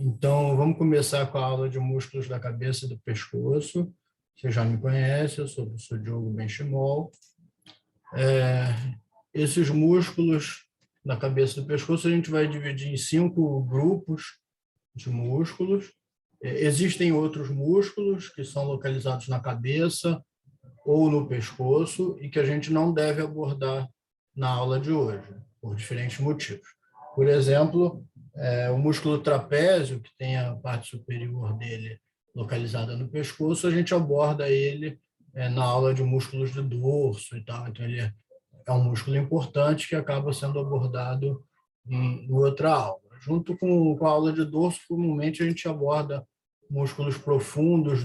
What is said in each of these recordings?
Então, vamos começar com a aula de músculos da cabeça e do pescoço. Você já me conhece, eu sou o professor Diogo Benchimol. Esses músculos da cabeça e do pescoço a gente vai dividir em 5 grupos de músculos. Existem outros músculos que são localizados na cabeça ou no pescoço e que a gente não deve abordar na aula de hoje, por diferentes motivos. Por exemplo, o músculo trapézio, que tem a parte superior dele localizada no pescoço, a gente aborda ele na aula de músculos do dorso e tal. Então, ele é um músculo importante que acaba sendo abordado em outra aula. Junto com a aula de dorso, comumente a gente aborda músculos profundos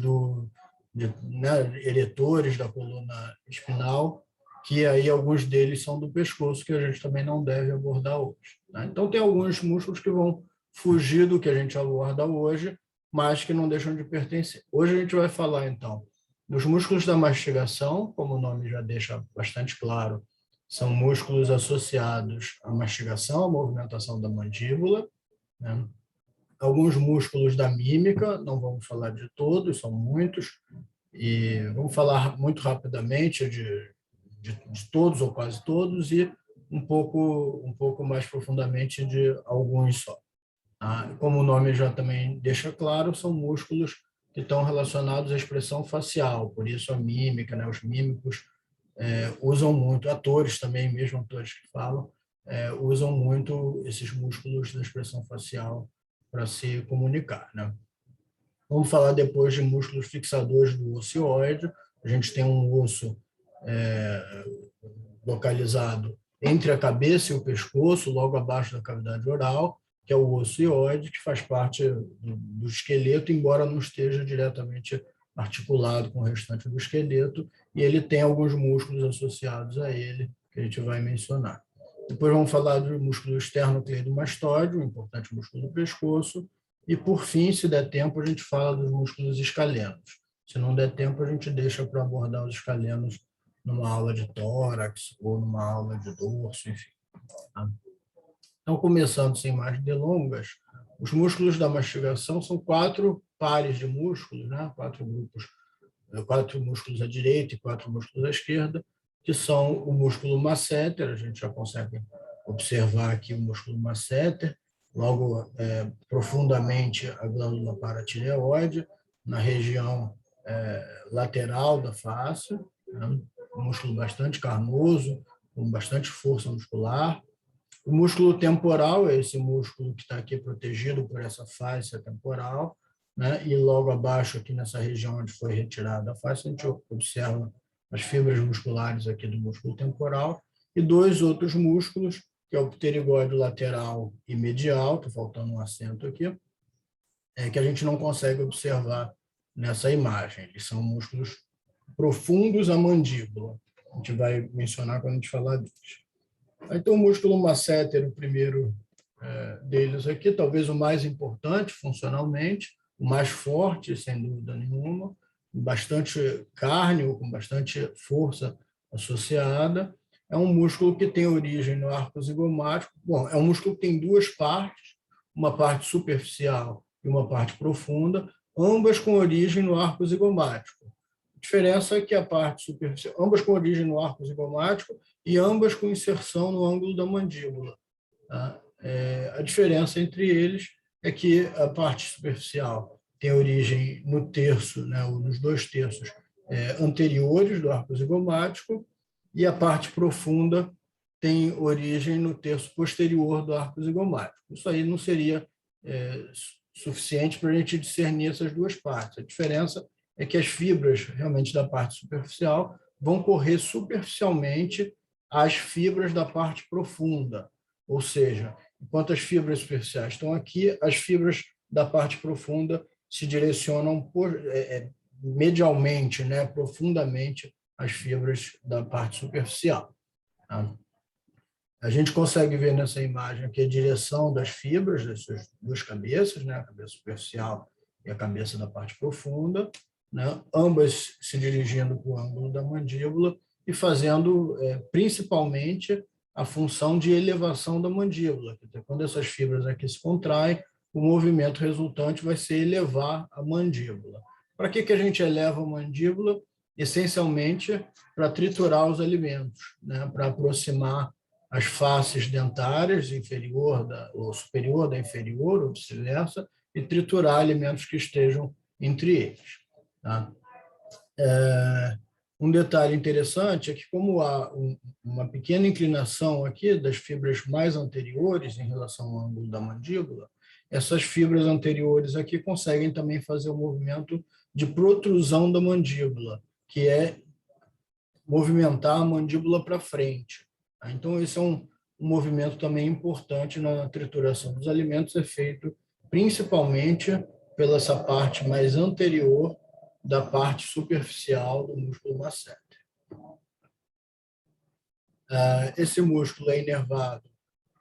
eretores da coluna espinal, que aí alguns deles são do pescoço, que a gente também não deve abordar hoje. Né? Então, tem alguns músculos que vão fugir do que a gente aborda hoje, mas que não deixam de pertencer. Hoje a gente vai falar, então, dos músculos da mastigação, como o nome já deixa bastante claro, são músculos associados à mastigação, à movimentação da mandíbula, né? Alguns músculos da mímica, não vamos falar de todos, são muitos, e vamos falar muito rapidamente de todos ou quase todos e um pouco mais profundamente de alguns só. Como o nome já também deixa claro, são músculos que estão relacionados à expressão facial, por isso a mímica, né? Os mímicos usam muito, atores também, mesmo atores que falam, usam muito esses músculos da expressão facial para se comunicar, né? Vamos falar depois de músculos fixadores do ocioide. A gente tem um osso localizado entre a cabeça e o pescoço, logo abaixo da cavidade oral, que é o osso hioide, que faz parte do esqueleto, embora não esteja diretamente articulado com o restante do esqueleto, e ele tem alguns músculos associados a ele, que a gente vai mencionar. Depois vamos falar do músculo esternocleidomastoide, um importante músculo do pescoço, e por fim, se der tempo, a gente fala dos músculos escalenos. Se não der tempo, a gente deixa para abordar os escalenos numa aula de tórax ou numa aula de dorso, enfim. Tá? Então, começando sem mais delongas, os músculos da mastigação são 4 pares de músculos, né? 4 grupos, 4 músculos à direita e 4 músculos à esquerda, que são o músculo masseter, a gente já consegue observar aqui o músculo masseter, logo profundamente a glândula paratireoide, na região lateral da face, né? Um músculo bastante carnoso, com bastante força muscular. O músculo temporal é esse músculo que está aqui protegido por essa fáscia temporal, né? E logo abaixo, aqui nessa região onde foi retirada a fáscia, a gente observa as fibras musculares aqui do músculo temporal e 2 outros músculos, que é o pterigóide lateral e medial, está faltando um acento aqui, que a gente não consegue observar nessa imagem. Eles são músculos profundos à mandíbula. A gente vai mencionar quando a gente falar deles. Então, o músculo masseter, o primeiro deles aqui, talvez o mais importante funcionalmente, o mais forte, sem dúvida nenhuma, bastante carne, com bastante força associada. É um músculo que tem origem no arco zigomático. Bom, é um músculo que tem 2 partes, uma parte superficial e uma parte profunda, ambas com origem no arco zigomático. A diferença é que a parte superficial, ambas com origem no arco zigomático e ambas com inserção no ângulo da mandíbula. Tá? A diferença entre eles é que a parte superficial tem origem no terço, né, ou nos 2 terços anteriores do arco zigomático, e a parte profunda tem origem no terço posterior do arco zigomático. Isso aí não seria suficiente para a gente discernir essas 2 partes. A diferença é que as fibras realmente da parte superficial vão correr superficialmente às fibras da parte profunda, ou seja, enquanto as fibras superficiais estão aqui, as fibras da parte profunda se direcionam medialmente, né, profundamente, às fibras da parte superficial. Tá? A gente consegue ver nessa imagem aqui a direção das fibras dessas 2 cabeças, né, a cabeça superficial e a cabeça da parte profunda, né, ambas se dirigindo para o ângulo da mandíbula e fazendo principalmente a função de elevação da mandíbula. Quando essas fibras aqui se contraem, o movimento resultante vai ser elevar a mandíbula. Para que a gente eleva a mandíbula? Essencialmente para triturar os alimentos, né? Para aproximar as faces dentárias ou superior da inferior, ou vice-versa, e triturar alimentos que estejam entre eles. Tá? Um detalhe interessante é que, como há uma pequena inclinação aqui das fibras mais anteriores em relação ao ângulo da mandíbula, essas fibras anteriores aqui conseguem também fazer o movimento de protrusão da mandíbula, que é movimentar a mandíbula para frente. Então, esse é um movimento também importante na trituração dos alimentos, é feito principalmente pela essa parte mais anterior da parte superficial do músculo masseter. Esse músculo é inervado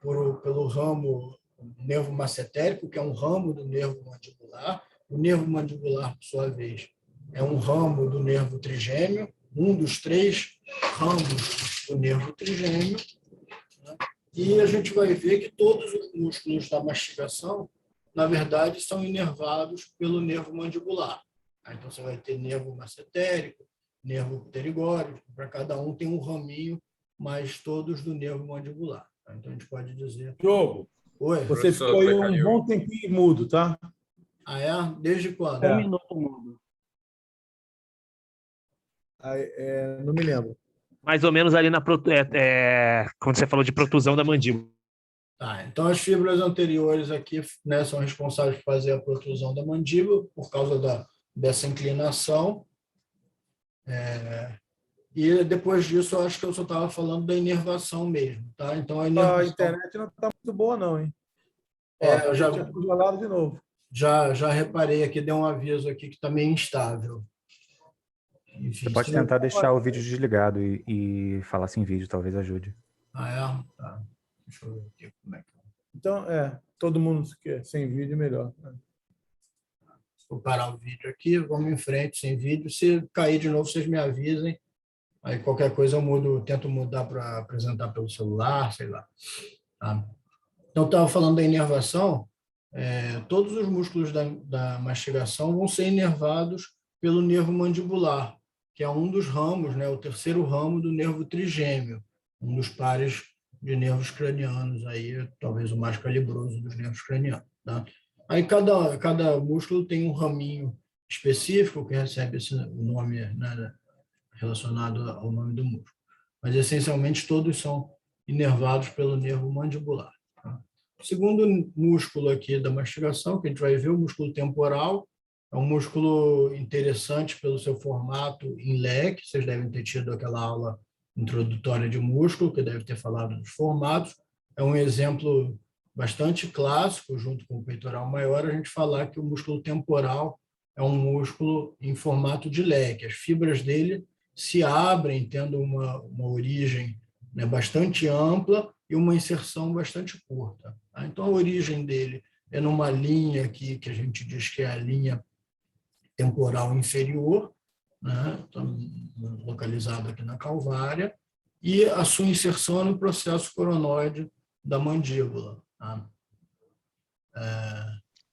pelo ramo nervo massetérico, que é um ramo do nervo mandibular. O nervo mandibular, por sua vez, é um ramo do nervo trigêmeo, um dos 3 ramos do nervo trigêmeo. Né? E a gente vai ver que todos os músculos da mastigação, na verdade, são inervados pelo nervo mandibular. Então, você vai ter nervo massetérico, nervo pterigóide, para cada um tem um raminho, mas todos do nervo mandibular. Então, a gente pode dizer... Diogo, Oi? você ficou aí um bom tempinho mudo, tá? Ah, é? Desde quando? Um minuto mudo. Não me lembro. Mais ou menos ali quando você falou de protusão da mandíbula. Tá, então, as fibras anteriores aqui, né, são responsáveis por fazer a protrusão da mandíbula, por causa dessa inclinação. E depois disso, eu acho que eu só estava falando da inervação mesmo. Tá? Então, a inervação... A internet não está muito boa, não, hein? Eu já tinha congelado de novo. Já reparei aqui, deu um aviso aqui que está meio instável. Enfim, você pode tentar deixar o vídeo desligado e falar sem vídeo, talvez ajude. Ah, é? Tá. Deixa eu ver aqui como é que... Então, todo mundo quer sem vídeo melhor. Vou parar o vídeo aqui, vamos em frente sem vídeo. Se cair de novo, vocês me avisem. Aí qualquer coisa eu tento mudar para apresentar pelo celular, sei lá. Tá? Então, eu estava falando da inervação. Todos os músculos da mastigação vão ser inervados pelo nervo mandibular, que é um dos ramos, né, o terceiro ramo do nervo trigêmeo, um dos pares de nervos cranianos, aí, talvez o mais calibroso dos nervos cranianos. Tá? Aí cada músculo tem um raminho específico que recebe esse nome, né, relacionado ao nome do músculo. Mas, essencialmente, todos são inervados pelo nervo mandibular. Tá? O segundo músculo aqui da mastigação, que a gente vai ver, o músculo temporal, é um músculo interessante pelo seu formato em leque. Vocês devem ter tido aquela aula introdutória de músculo, que deve ter falado dos formatos. É um exemplo bastante clássico, junto com o peitoral maior, a gente falar que o músculo temporal é um músculo em formato de leque. As fibras dele se abrem, tendo uma origem, né, bastante ampla e uma inserção bastante curta. Tá? Então, a origem dele é numa linha aqui, que a gente diz que é a linha temporal inferior, né, localizada aqui na calvária, e a sua inserção no processo coronoide da mandíbula. Tá?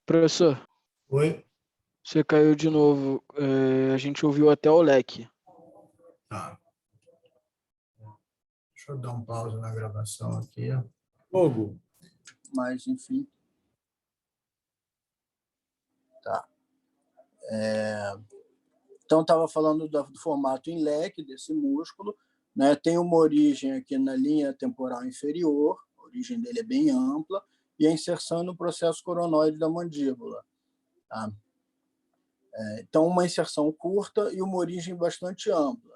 Professor, Oi? você caiu de novo. A gente ouviu até o leque. Tá. Deixa eu dar um pause na gravação aqui. Fogo. Mas, enfim. Tá. Então, estava falando do formato em leque desse músculo, né? Tem uma origem aqui na linha temporal inferior, a origem dele é bem ampla, e a inserção no processo coronoide da mandíbula. Tá? Então, uma inserção curta e uma origem bastante ampla.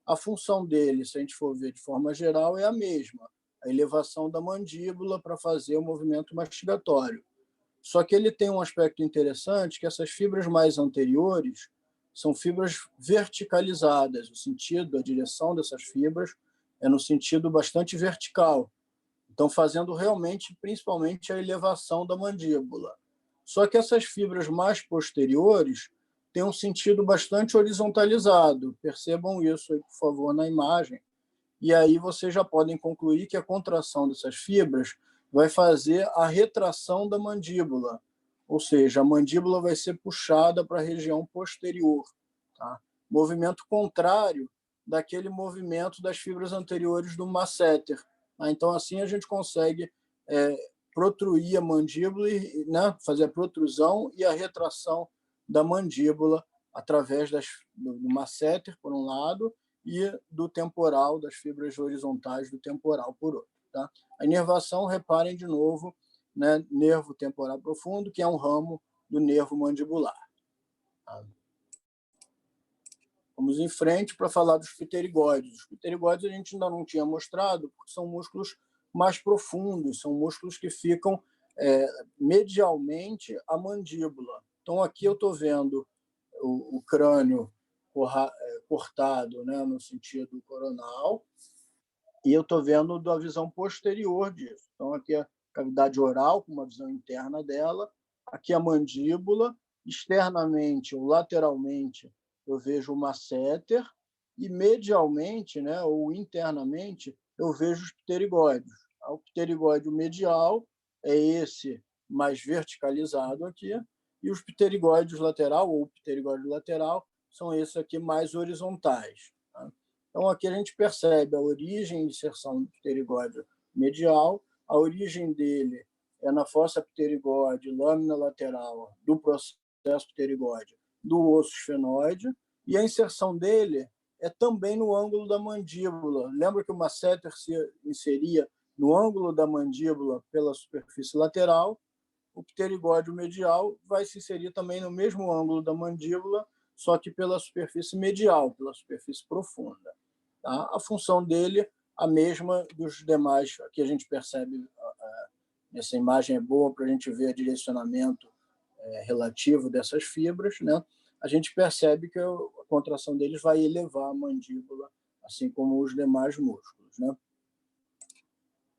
A função dele, se a gente for ver de forma geral, é a mesma, a elevação da mandíbula para fazer o movimento mastigatório. Só que ele tem um aspecto interessante, que essas fibras mais anteriores são fibras verticalizadas, o sentido, a direção dessas fibras é no sentido bastante vertical. Então, fazendo realmente, principalmente, a elevação da mandíbula. Só que essas fibras mais posteriores têm um sentido bastante horizontalizado. Percebam isso aí, por favor, na imagem. E aí vocês já podem concluir que a contração dessas fibras vai fazer a retração da mandíbula, ou seja, a mandíbula vai ser puxada para a região posterior, tá? Movimento contrário daquele movimento das fibras anteriores do masseter. Tá? Então, assim, a gente consegue protruir a mandíbula, né, fazer a protrusão e a retração da mandíbula através do masseter, por um lado, e do temporal, das fibras horizontais do temporal, por outro. Tá? A inervação, reparem de novo, né, nervo temporal profundo, que é um ramo do nervo mandibular. Tá? Vamos em frente para falar dos pterigóides. Os pterigóides a gente ainda não tinha mostrado, porque são músculos mais profundos, são músculos que ficam medialmente à mandíbula. Então, aqui eu estou vendo o crânio cortado, né, no sentido coronal, e eu estou vendo da visão posterior disso. Então, aqui a cavidade oral, com uma visão interna dela, aqui a mandíbula, externamente ou lateralmente eu vejo o masseter, e medialmente, né, ou internamente, eu vejo os pterigóides. O pterigóide medial é esse mais verticalizado aqui, e os pterigóides lateral, ou pterigóide lateral, são esses aqui mais horizontais. Tá? Então, aqui a gente percebe a origem e inserção do pterigóide medial, a origem dele é na fossa pterigóide, lâmina lateral do processo pterigóide do osso esfenoide, e a inserção dele é também no ângulo da mandíbula. Lembra que o masseter se inseria no ângulo da mandíbula pela superfície lateral? O pterigóide medial vai se inserir também no mesmo ângulo da mandíbula, só que pela superfície medial, pela superfície profunda. Tá? A função dele, a mesma dos demais. Aqui a gente percebe, essa imagem é boa para a gente ver o direcionamento relativo dessas fibras, né? A gente percebe que a contração deles vai elevar a mandíbula, assim como os demais músculos, né?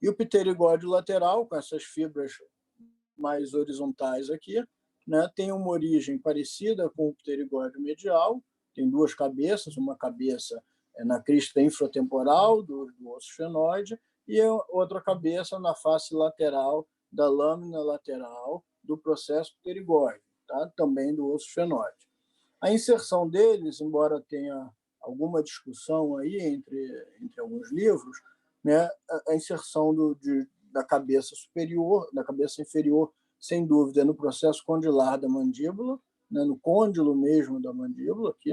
E o pterigóide lateral, com essas fibras mais horizontais aqui, né, tem uma origem parecida com o pterigóide medial, tem duas cabeças, uma cabeça na crista infratemporal do osso esfenoide e outra cabeça na face lateral da lâmina lateral do processo pterigóide, tá? Também do osso esfenoide. A inserção deles, embora tenha alguma discussão aí entre alguns livros, né, a inserção da cabeça superior, da cabeça inferior, sem dúvida, é no processo condilar da mandíbula, né, no côndilo mesmo da mandíbula aqui,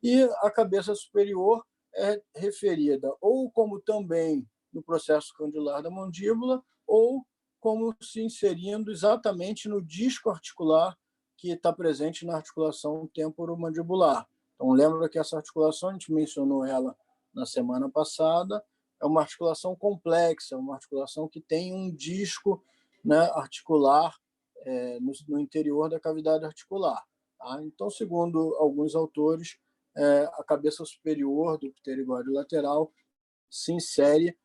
e a cabeça superior é referida ou como também no processo condilar da mandíbula, ou como se inserindo exatamente no disco articular que está presente na articulação temporomandibular. Então, lembra que essa articulação, a gente mencionou ela na semana passada, é uma articulação complexa, uma articulação que tem um disco, né, articular no interior da cavidade articular. Tá? Então, segundo alguns autores, a cabeça superior do pterigóide lateral se insere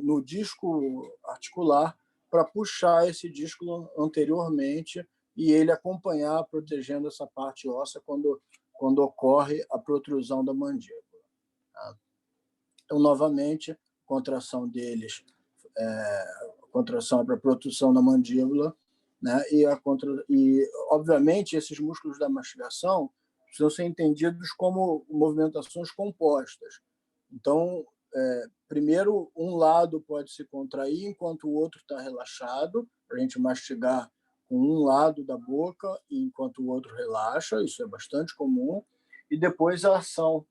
no disco articular para puxar esse disco anteriormente e ele acompanhar, protegendo essa parte óssea quando ocorre a protrusão da mandíbula. Tá? Então, novamente, a contração deles, contração para a protrusão da mandíbula, né? E, obviamente, esses músculos da mastigação precisam ser entendidos como movimentações compostas. Então, primeiro, um lado pode se contrair enquanto o outro está relaxado, para a gente mastigar com um lado da boca enquanto o outro relaxa, isso é bastante comum, e depois a ação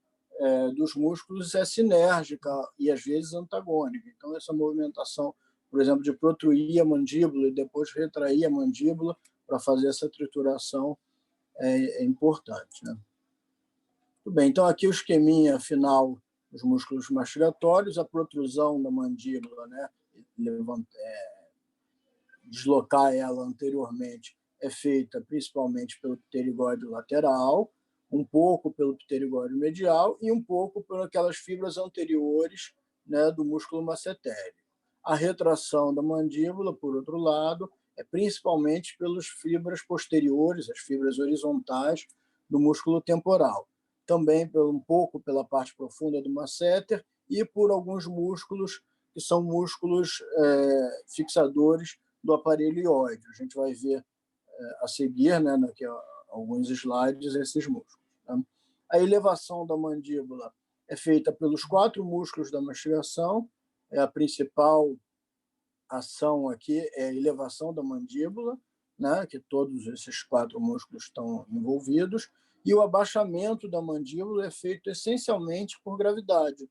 dos músculos é sinérgica e às vezes antagônica. Então, essa movimentação, por exemplo, de protruir a mandíbula e depois retrair a mandíbula para fazer essa trituração é importante, né? Muito bem, então aqui o esqueminha final dos músculos mastigatórios, a protrusão da mandíbula, né? Deslocar ela anteriormente é feita principalmente pelo pterigóide lateral, um pouco pelo pterigóide medial e um pouco por aquelas fibras anteriores, né, do músculo massetérico. A retração da mandíbula, por outro lado, é principalmente pelas fibras posteriores, as fibras horizontais do músculo temporal. Também um pouco pela parte profunda do masseter e por alguns músculos que são músculos fixadores do aparelho ióide. A gente vai ver a seguir, né, daqui a alguns slides, esses músculos. Tá? A elevação da mandíbula é feita pelos 4 músculos da mastigação. A principal ação aqui é a elevação da mandíbula, né, que todos esses 4 músculos estão envolvidos, e o abaixamento da mandíbula é feito essencialmente por gravidade.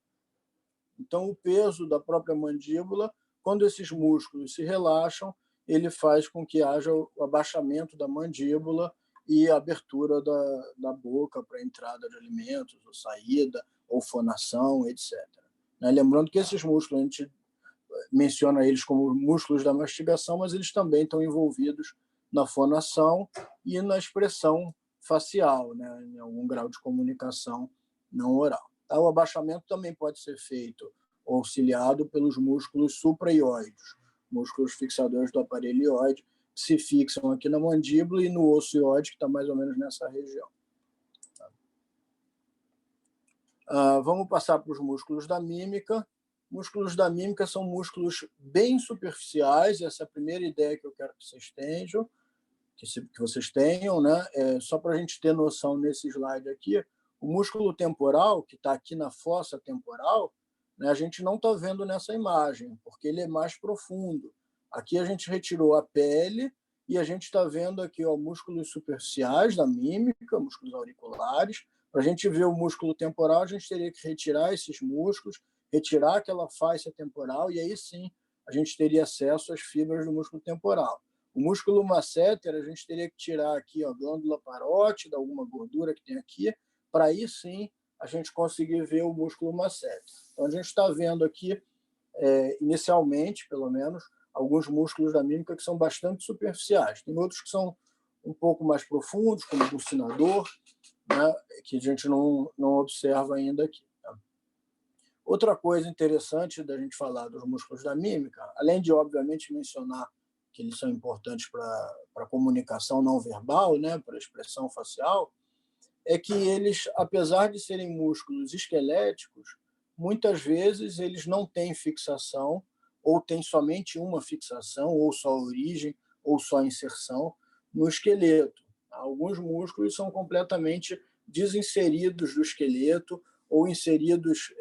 Então, o peso da própria mandíbula, quando esses músculos se relaxam, ele faz com que haja o abaixamento da mandíbula e a abertura da boca para a entrada de alimentos, ou saída, ou fonação, etc. Lembrando que esses músculos, a gente menciona eles como músculos da mastigação, mas eles também estão envolvidos na fonação e na expressão facial, né, em algum grau de comunicação não oral. Tá? O abaixamento também pode ser feito ou auxiliado pelos músculos supraioides, músculos fixadores do aparelho ióide, que se fixam aqui na mandíbula e no osso ióide, que está mais ou menos nessa região. Vamos passar para os músculos da mímica. Músculos da mímica são músculos bem superficiais, essa é a primeira ideia que eu quero que vocês tenham, que vocês tenham, né? Só para a gente ter noção nesse slide aqui, o músculo temporal, que está aqui na fossa temporal, né, a gente não está vendo nessa imagem, porque ele é mais profundo. Aqui a gente retirou a pele e a gente está vendo aqui, ó, músculos superficiais da mímica, músculos auriculares. Para a gente ver o músculo temporal, a gente teria que retirar esses músculos, retirar aquela faixa temporal, e aí sim a gente teria acesso às fibras do músculo temporal. O músculo masseter, a gente teria que tirar aqui a glândula parótida, alguma gordura que tem aqui, para aí sim a gente conseguir ver o músculo masseter. Então a gente está vendo aqui, inicialmente, pelo menos, alguns músculos da mímica que são bastante superficiais. Tem outros que são um pouco mais profundos, como o bucinador, né, que a gente não observa ainda aqui. Tá? Outra coisa interessante da gente falar dos músculos da mímica, além de, obviamente, mencionar que eles são importantes para a comunicação não verbal, né, para a expressão facial, é que eles, apesar de serem músculos esqueléticos, muitas vezes eles não têm fixação, ou têm somente uma fixação, ou só origem, ou só inserção no esqueleto. Alguns músculos são completamente desinseridos do esqueleto, ou inseridos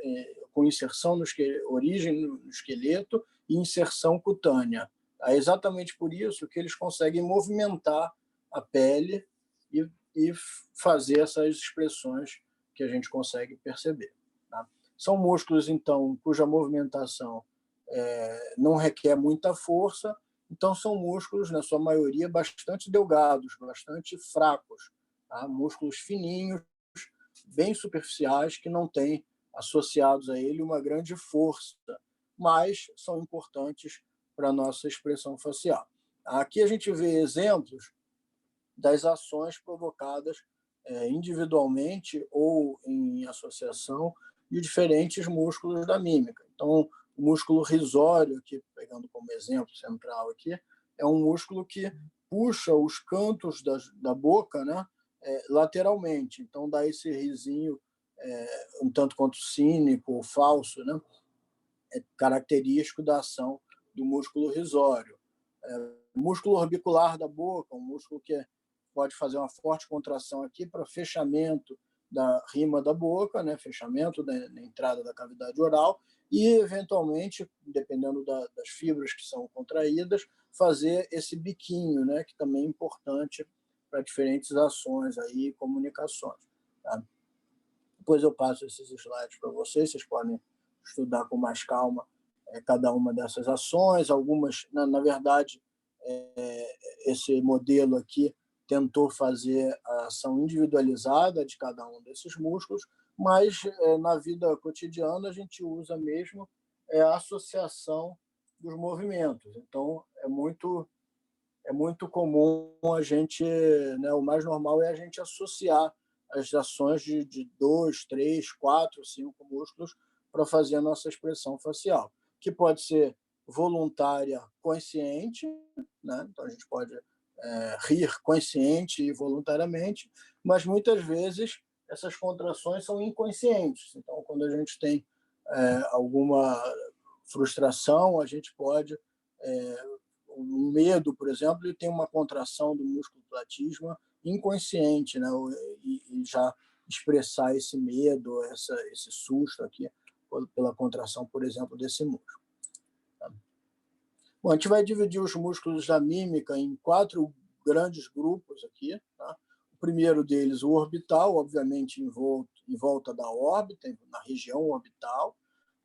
com inserção origem no esqueleto e inserção cutânea. É exatamente por isso que eles conseguem movimentar a pele e fazer essas expressões que a gente consegue perceber. Tá? São músculos, então, cuja movimentação não requer muita força, então são músculos, na sua maioria, bastante delgados, bastante fracos, tá? Músculos fininhos, bem superficiais, que não têm associados a ele uma grande força, mas são importantes para a nossa expressão facial. Aqui a gente vê exemplos das ações provocadas individualmente ou em associação de diferentes músculos da mímica. Então, o músculo risório, aqui, pegando como exemplo central aqui, é um músculo que puxa os cantos da boca, né, lateralmente. Então, dá esse risinho um tanto quanto cínico ou falso, né, característico da ação do músculo risório. O músculo orbicular da boca, um músculo que pode fazer uma forte contração aqui para fechamento da rima da boca, né, fechamento da entrada da cavidade oral e, eventualmente, dependendo das fibras que são contraídas, fazer esse biquinho, né, que também é importante para diferentes ações aí, comunicações. Tá? Depois eu passo esses slides para vocês podem estudar com mais calma cada uma dessas ações. Algumas, na verdade, esse modelo aqui tentou fazer a ação individualizada de cada um desses músculos, mas na vida cotidiana a gente usa mesmo a associação dos movimentos. Então, é muito comum a gente, né, o mais normal é a gente associar as ações de 2, 3, 4, 5 músculos para fazer a nossa expressão facial, que pode ser voluntária, consciente, né? Então a gente pode rir consciente e voluntariamente, mas muitas vezes essas contrações são inconscientes. Então, quando a gente tem alguma frustração, a gente pode o medo, por exemplo, ele tem uma contração do músculo platisma inconsciente, né? E já expressar esse medo, esse susto aqui, pela contração, por exemplo, desse músculo. Tá? Bom, a gente vai dividir os músculos da mímica em 4 grandes grupos aqui. Tá? O primeiro deles, o orbital, obviamente em volta da órbita, na região orbital.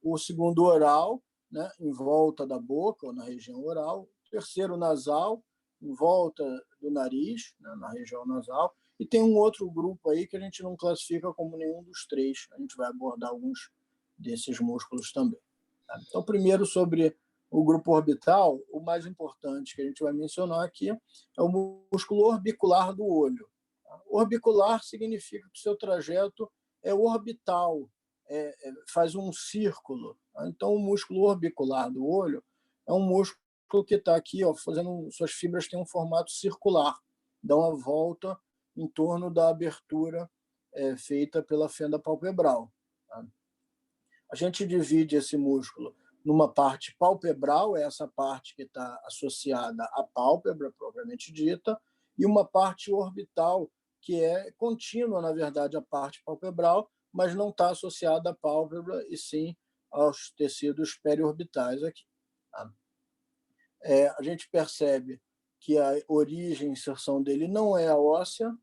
O segundo, oral, né, em volta da boca, ou na região oral. O terceiro, nasal, em volta do nariz, né, na região nasal. E tem um outro grupo aí que a gente não classifica como nenhum dos 3. A gente vai abordar alguns desses músculos também. Tá? Então, primeiro, sobre o grupo orbital, o mais importante que a gente vai mencionar aqui é o músculo orbicular do olho. Tá? Orbicular significa que o seu trajeto é orbital, faz um círculo. Tá? Então, o músculo orbicular do olho é um músculo que está aqui, ó, suas fibras têm um formato circular, dão a volta em torno da abertura feita pela fenda palpebral. Tá? A gente divide esse músculo numa parte palpebral, é essa parte que está associada à pálpebra, propriamente dita, e uma parte orbital, que é contínua, na verdade, à parte palpebral, mas não está associada à pálpebra, e sim aos tecidos periorbitais aqui. Tá? A gente percebe que a origem e inserção dele não é a óssea,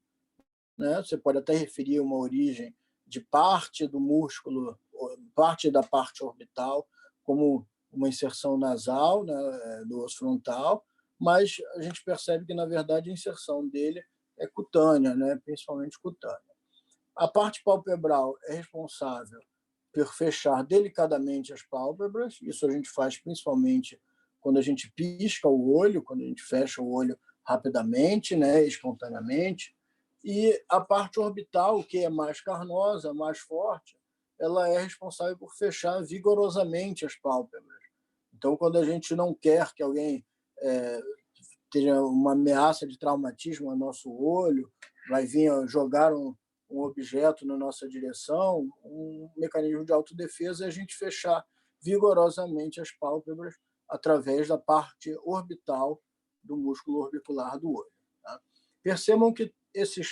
né? Você pode até referir uma origem de parte do músculo, parte da parte orbital, como uma inserção nasal, né, do osso frontal, mas a gente percebe que, na verdade, a inserção dele é cutânea, né, principalmente cutânea. A parte palpebral é responsável por fechar delicadamente as pálpebras, isso a gente faz principalmente quando a gente pisca o olho, quando a gente fecha o olho rapidamente, né, espontaneamente. E a parte orbital, que é mais carnosa, mais forte, ela é responsável por fechar vigorosamente as pálpebras. Então, quando a gente não quer que alguém tenha uma ameaça de traumatismo ao nosso olho, vai vir jogar um objeto na nossa direção, um mecanismo de autodefesa é a gente fechar vigorosamente as pálpebras através da parte orbital do músculo orbicular do olho. Tá? Percebam que esses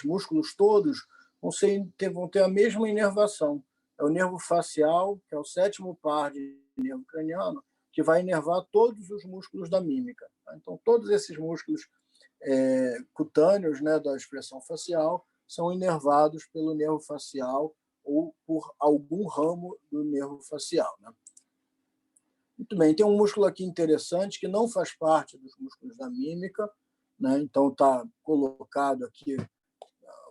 músculos todos vão ter a mesma inervação. É o nervo facial, que é o 7º par de nervo craniano, que vai inervar todos os músculos da mímica. Tá? Então, todos esses músculos cutâneos, né, da expressão facial são inervados pelo nervo facial ou por algum ramo do nervo facial. Né? Muito bem, tem um músculo aqui interessante que não faz parte dos músculos da mímica, né? Então está colocado aqui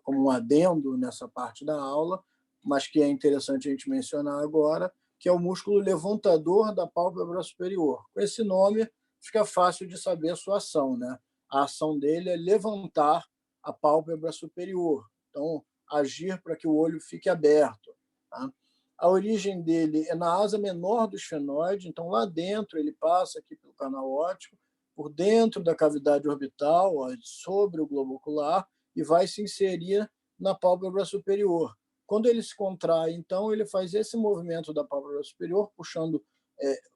como um adendo nessa parte da aula, mas que é interessante a gente mencionar agora, que é o músculo levantador da pálpebra superior. Com esse nome, fica fácil de saber a sua ação, né? A ação dele é levantar a pálpebra superior, então agir para que o olho fique aberto. Tá? A origem dele é na asa menor do esfenoide, então lá dentro ele passa aqui pelo canal óptico, por dentro da cavidade orbital, ó, sobre o globo ocular, e vai se inserir na pálpebra superior. Quando ele se contrai, então, ele faz esse movimento da pálpebra superior, puxando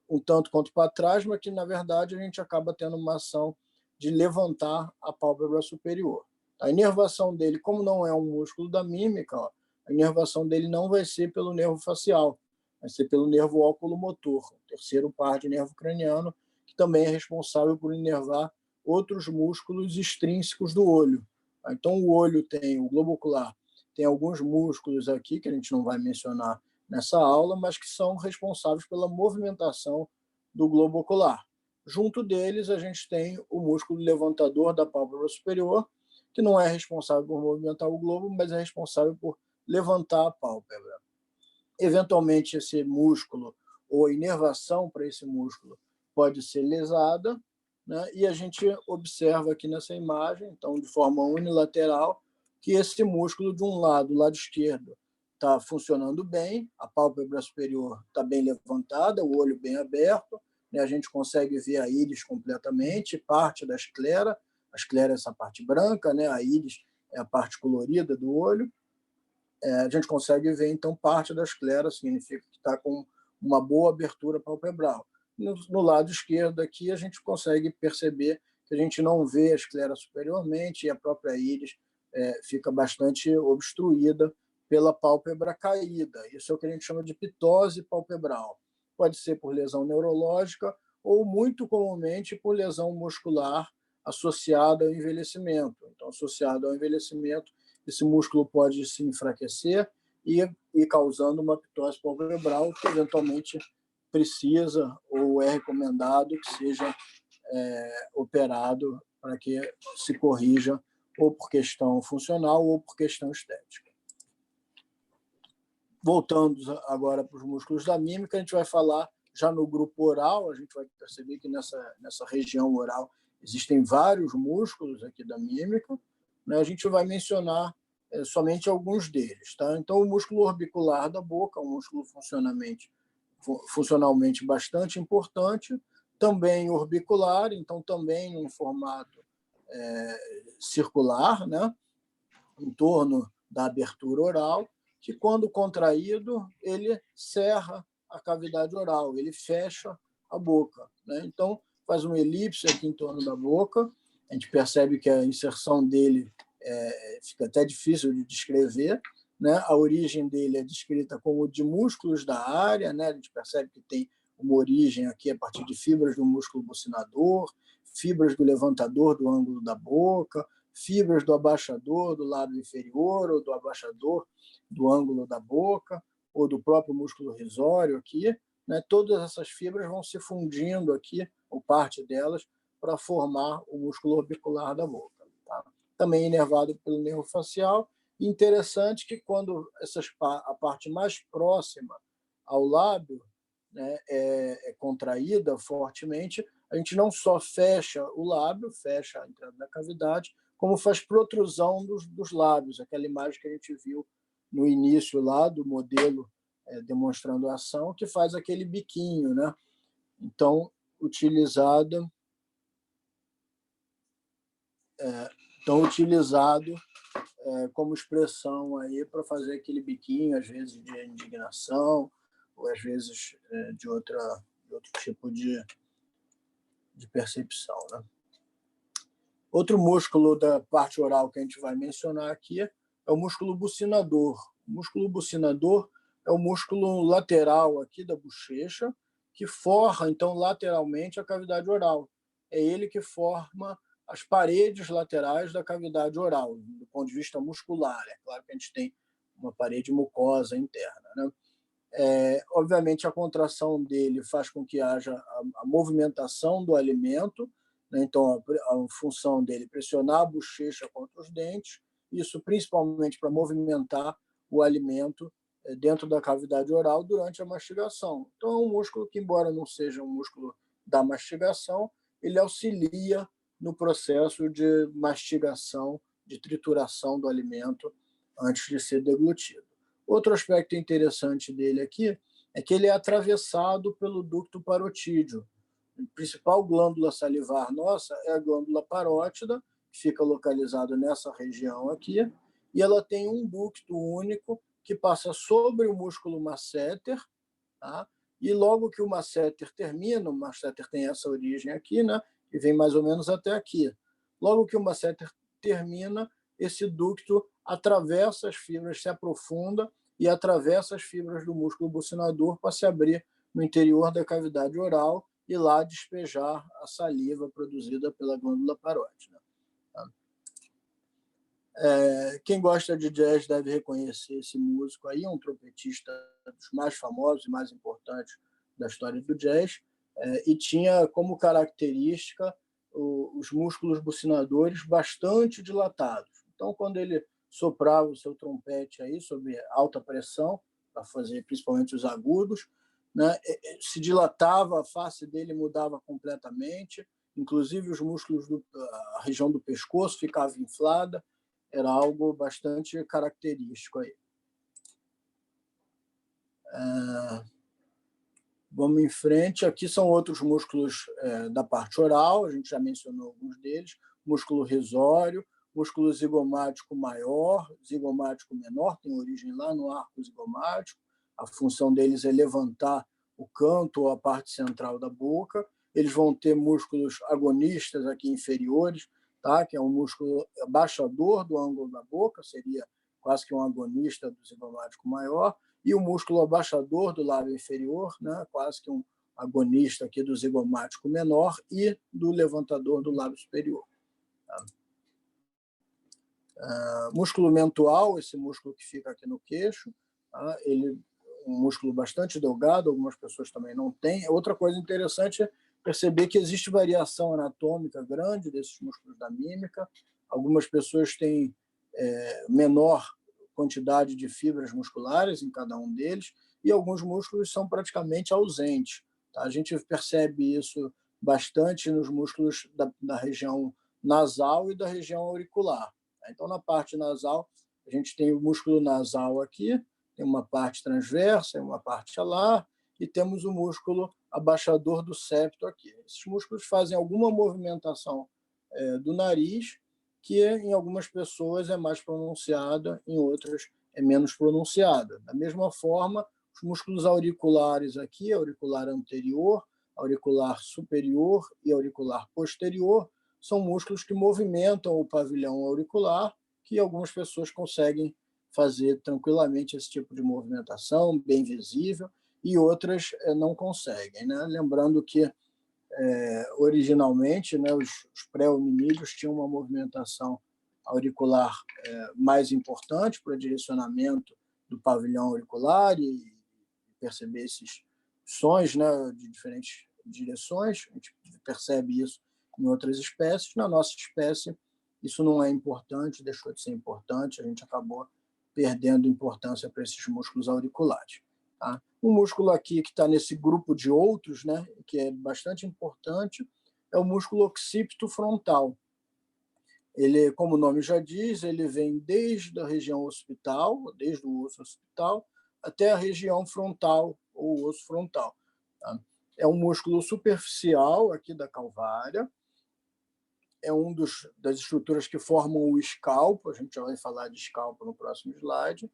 um tanto quanto para trás, mas que, na verdade, a gente acaba tendo uma ação de levantar a pálpebra superior. A inervação dele, como não é um músculo da mímica, ó, a inervação dele não vai ser pelo nervo facial, vai ser pelo nervo oculomotor, o 3º par de nervo craniano, que também é responsável por inervar outros músculos extrínsecos do olho. Então, o olho tem, o globo ocular, tem alguns músculos aqui, que a gente não vai mencionar nessa aula, mas que são responsáveis pela movimentação do globo ocular. Junto deles, a gente tem o músculo levantador da pálpebra superior, que não é responsável por movimentar o globo, mas é responsável por levantar a pálpebra. Eventualmente, esse músculo, ou a inervação para esse músculo, pode ser lesada, né? E a gente observa aqui nessa imagem, então, de forma unilateral, que esse músculo, de um lado, o lado esquerdo, está funcionando bem, a pálpebra superior está bem levantada, o olho bem aberto, né? A gente consegue ver a íris completamente, parte da esclera, a esclera é essa parte branca, né? A íris é a parte colorida do olho. A gente consegue ver, então, parte da esclera, significa que está com uma boa abertura palpebral. No lado esquerdo aqui, a gente consegue perceber que a gente não vê a esclera superiormente e a própria íris fica bastante obstruída pela pálpebra caída. Isso é o que a gente chama de ptose palpebral. Pode ser por lesão neurológica ou, muito comumente, por lesão muscular associada ao envelhecimento. Então, associado ao envelhecimento, esse músculo pode se enfraquecer e causando uma ptose palpebral que, eventualmente, precisa ou é recomendado que seja operado para que se corrija ou por questão funcional ou por questão estética. Voltando agora para os músculos da mímica, a gente vai falar já no grupo oral, a gente vai perceber que nessa região oral existem vários músculos aqui da mímica, né? A gente vai mencionar somente alguns deles. Tá? Então, o músculo orbicular da boca, um músculo funcionalmente bastante importante, também orbicular, então também em um formato circular, né? Em torno da abertura oral, que, quando contraído, ele cerra a cavidade oral, ele fecha a boca, né? Então, faz uma elipse aqui em torno da boca, a gente percebe que a inserção dele fica até difícil de descrever, né? A origem dele é descrita como de músculos da área, né? A gente percebe que tem uma origem aqui a partir de fibras do músculo bucinador, fibras do levantador do ângulo da boca, fibras do abaixador do lábio inferior ou do abaixador do ângulo da boca ou do próprio músculo risório aqui, né? Todas essas fibras vão se fundindo aqui, ou parte delas, para formar o músculo orbicular da boca. Tá? Também inervado pelo nervo facial. E interessante que, quando a parte mais próxima ao lábio, né, é contraída fortemente, a gente não só fecha o lábio, fecha a entrada da cavidade, como faz protrusão dos lábios, aquela imagem que a gente viu no início lá do modelo demonstrando a ação, que faz aquele biquinho, né? Então, utilizado como expressão aí para fazer aquele biquinho, às vezes de indignação, ou às vezes de outro tipo de percepção, né? Outro músculo da parte oral que a gente vai mencionar aqui é o músculo bucinador. O músculo bucinador é o músculo lateral aqui da bochecha, que forra, então, lateralmente a cavidade oral. É ele que forma as paredes laterais da cavidade oral, do ponto de vista muscular. É claro que a gente tem uma parede mucosa interna, né? Obviamente, a contração dele faz com que haja a movimentação do alimento, né? Então, a função dele é pressionar a bochecha contra os dentes, isso principalmente para movimentar o alimento dentro da cavidade oral durante a mastigação. Então, é um músculo que, embora não seja um músculo da mastigação, ele auxilia no processo de mastigação, de trituração do alimento antes de ser deglutido. Outro aspecto interessante dele aqui é que ele é atravessado pelo ducto parotídeo. A principal glândula salivar nossa é a glândula parótida, que fica localizada nessa região aqui, e ela tem um ducto único que passa sobre o músculo masseter, tá? E logo que o masseter termina, o masseter tem essa origem aqui, né? E vem mais ou menos até aqui. Logo que o masseter termina, esse ducto atravessa as fibras, se aprofunda e atravessa as fibras do músculo bucinador para se abrir no interior da cavidade oral e lá despejar a saliva produzida pela glândula parótida. Quem gosta de jazz deve reconhecer esse músico aí, um trompetista dos mais famosos e mais importantes da história do jazz, e tinha como característica os músculos bucinadores bastante dilatados. Então, quando ele soprava o seu trompete aí sob alta pressão, para fazer principalmente os agudos, né, se dilatava, a face dele mudava completamente, inclusive os músculos, a região do pescoço ficava inflada, era algo bastante característico aí. Vamos em frente. Aqui são outros músculos da parte oral, a gente já mencionou alguns deles. Músculo risório, músculo zigomático maior, zigomático menor, tem origem lá no arco zigomático. A função deles é levantar o canto ou a parte central da boca. Eles vão ter músculos agonistas aqui inferiores, tá? Que é um músculo abaixador do ângulo da boca, seria quase que um agonista do zigomático maior, e o músculo abaixador do lábio inferior, né? Quase que um agonista aqui do zigomático menor e do levantador do lábio superior. Tá? Músculo mentual, esse músculo que fica aqui no queixo, tá? Ele é um músculo bastante delgado, algumas pessoas também não têm. Outra coisa interessante é perceber que existe variação anatômica grande desses músculos da mímica. Algumas pessoas têm menor quantidade de fibras musculares em cada um deles, e alguns músculos são praticamente ausentes. Tá? A gente percebe isso bastante nos músculos da região nasal e da região auricular. Tá? Então, na parte nasal, a gente tem o músculo nasal aqui, tem uma parte transversa, uma parte alar, e temos o músculo abaixador do septo aqui. Esses músculos fazem alguma movimentação do nariz, que em algumas pessoas é mais pronunciada, em outras é menos pronunciada. Da mesma forma, os músculos auriculares aqui, auricular anterior, auricular superior e auricular posterior, são músculos que movimentam o pavilhão auricular, que algumas pessoas conseguem fazer tranquilamente esse tipo de movimentação, bem visível, e outras não conseguem, né? Lembrando que originalmente, né, os pré-hominídeos tinham uma movimentação auricular mais importante para direcionamento do pavilhão auricular e perceber esses sons, né, de diferentes direções. A gente percebe isso em outras espécies. Na nossa espécie, isso não é importante, deixou de ser importante, a gente acabou perdendo importância para esses músculos auriculares. Tá? Um músculo aqui que está nesse grupo de outros, né, que é bastante importante, é o músculo occipito frontal. Ele, como o nome já diz, ele vem desde a região occipital, desde o osso occipital, até a região frontal, ou osso frontal. Tá? É um músculo superficial aqui da calvária, é das estruturas que formam o escalpo, a gente já vai falar de escalpo no próximo slide.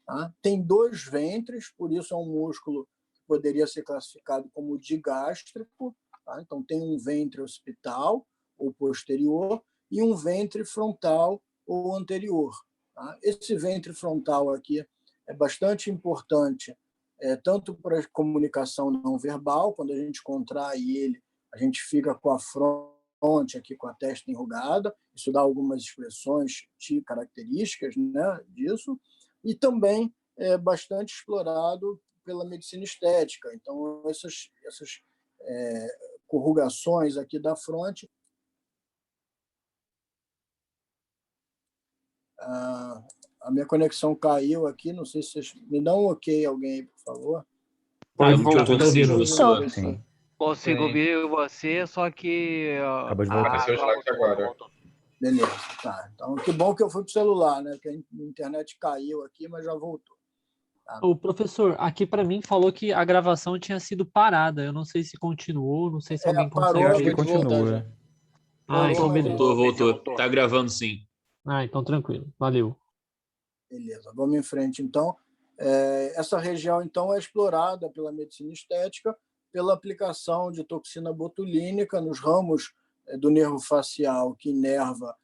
Tá? Tem 2 ventres, por isso é um músculo que poderia ser classificado como digástrico. Tá? Então, tem um ventre occipital ou posterior e um ventre frontal ou anterior. Tá? Esse ventre frontal aqui é bastante importante, tanto para a comunicação não verbal, quando a gente contrai ele, a gente fica com a fronte aqui, com a testa enrugada, isso dá algumas expressões características, né, disso, e também é bastante explorado pela medicina estética. Então, essas corrugações aqui da fronte. A minha conexão caiu aqui, não sei se vocês... Me dão um ok, alguém aí, por favor. Ah, eu Pode, eu tô consigo ouvir, ouvindo. Sim. Consigo ouvir você, só que Acabou de Vai voltar. aparecer o slide agora. Beleza, tá. Então, que bom que eu fui para o celular, né? Porque a internet caiu aqui, mas já voltou. Tá? O professor aqui para mim falou que a gravação tinha sido parada. Eu não sei se continuou, não sei se alguém parou, consegue. Acho que Pode voltar continua. já. Ah, então beleza. Voltou. Tá gravando sim. Ah, então tranquilo. Valeu. Beleza, vamos em frente, então. Essa região, então, é explorada pela medicina estética pela aplicação de toxina botulínica nos ramos do nervo facial que inerva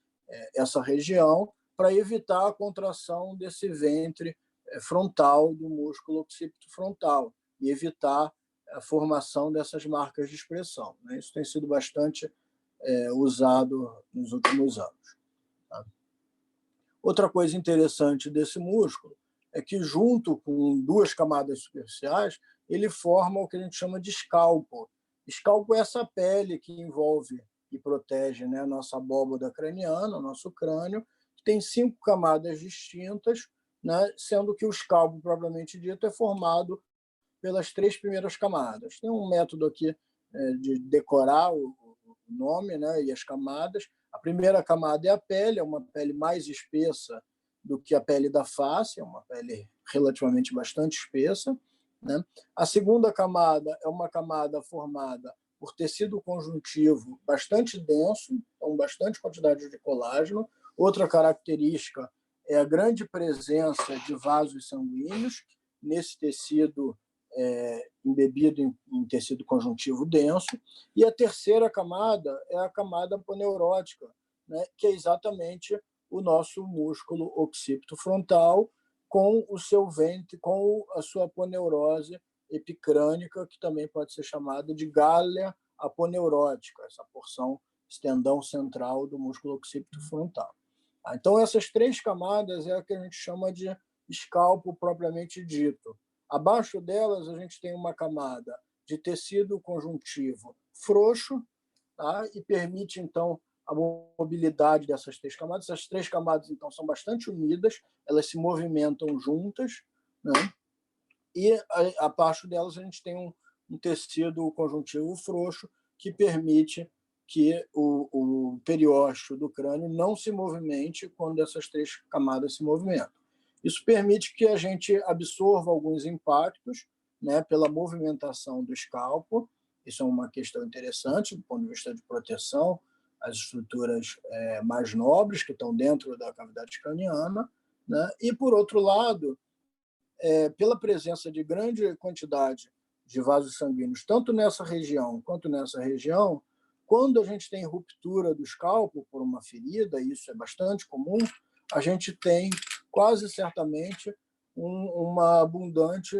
essa região para evitar a contração desse ventre frontal do músculo occipito frontal e evitar a formação dessas marcas de expressão. Né? Isso tem sido bastante usado nos últimos anos. Tá? Outra coisa interessante desse músculo é que, junto com 2 camadas superficiais, ele forma o que a gente chama de escalpo. Escalpo é essa pele que envolve e protege, né, a nossa abóboda craniana, o nosso crânio, que tem 5 camadas distintas, né, sendo que o escalpo, propriamente dito, é formado pelas 3 primeiras camadas. Tem um método aqui de decorar o nome, né, e as camadas. A primeira camada é a pele, é uma pele mais espessa do que a pele da face, é uma pele relativamente bastante espessa. Né? A segunda camada é uma camada formada por tecido conjuntivo bastante denso, com bastante quantidade de colágeno. Outra característica é a grande presença de vasos sanguíneos nesse tecido embebido em tecido conjuntivo denso. E a terceira camada é a camada aponeurótica, né, que é exatamente o nosso músculo occipito frontal com o seu ventre, com a sua aponeurose epicrânica, que também pode ser chamada de gália aponeurótica, essa porção, esse tendão central do músculo occipito frontal. Então, essas 3 camadas é a que a gente chama de escalpo propriamente dito. Abaixo delas, a gente tem uma camada de tecido conjuntivo frouxo, tá? E permite, então, a mobilidade dessas 3 camadas. Essas 3 camadas, então, são bastante unidas, elas se movimentam juntas, né? E abaixo delas a gente tem um tecido conjuntivo frouxo que permite que o periósteo do crânio não se movimente quando essas 3 camadas se movimentam. Isso permite que a gente absorva alguns impactos, né, pela movimentação do escalpo. Isso é uma questão interessante do ponto de vista de proteção às estruturas mais nobres que estão dentro da cavidade craniana, né? E, por outro lado, pela presença de grande quantidade de vasos sanguíneos, tanto nessa região quanto nessa região, quando a gente tem ruptura do escalpo por uma ferida, e isso é bastante comum, a gente tem quase certamente um abundante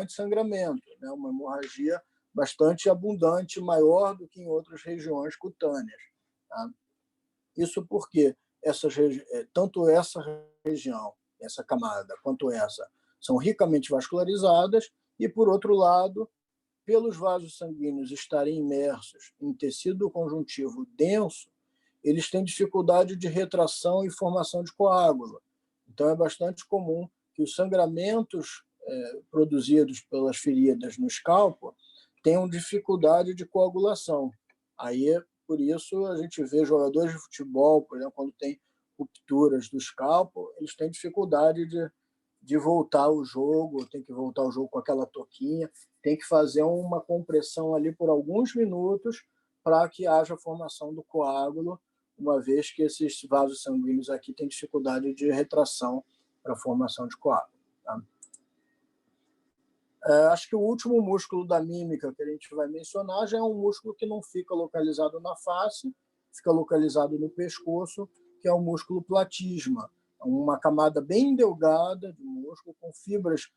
sangramento, né? Uma hemorragia bastante abundante, maior do que em outras regiões cutâneas. Tá? Isso porque tanto essa região, essa camada, quanto essa, são ricamente vascularizadas e, por outro lado, pelos vasos sanguíneos estarem imersos em tecido conjuntivo denso, eles têm dificuldade de retração e formação de coágulo. Então, é bastante comum que os sangramentos produzidos pelas feridas no escalpo tenham dificuldade de coagulação. Aí, por isso, a gente vê jogadores de futebol, por exemplo, quando tem rupturas do escalpo, eles têm dificuldade de voltar ao jogo, tem que voltar ao jogo com aquela toquinha, tem que fazer uma compressão ali por alguns minutos para que haja formação do coágulo, uma vez que esses vasos sanguíneos aqui têm dificuldade de retração para a formação de coágulo. Tá? Acho que o último músculo da mímica que a gente vai mencionar já é um músculo que não fica localizado na face, fica localizado no pescoço, que é o músculo platisma, uma camada bem delgada de músculo, com fibras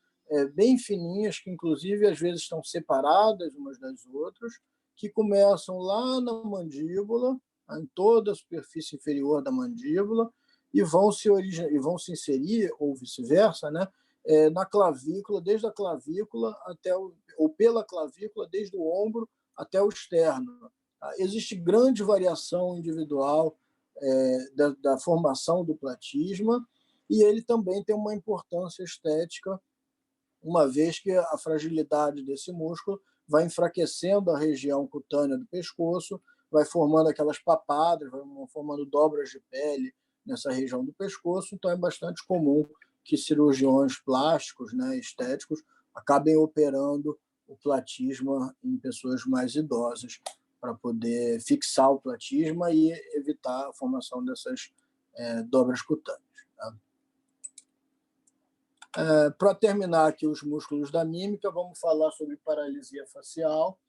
bem fininhas, que inclusive às vezes estão separadas umas das outras, que começam lá na mandíbula, em toda a superfície inferior da mandíbula, e vão se inserir, ou vice-versa, né, na clavícula, desde a clavícula ou pela clavícula, desde o ombro até o externo. Tá? Existe grande variação individual da formação do platisma, e ele também tem uma importância estética, uma vez que a fragilidade desse músculo vai enfraquecendo a região cutânea do pescoço, vai formando aquelas papadas, vai formando dobras de pele nessa região do pescoço. Então, é bastante comum que cirurgiões plásticos, né, estéticos, acabem operando o platisma em pessoas mais idosas para poder fixar o platisma e evitar a formação dessas dobras cutâneas. Tá? Para terminar aqui os músculos da mímica, vamos falar sobre paralisia facial.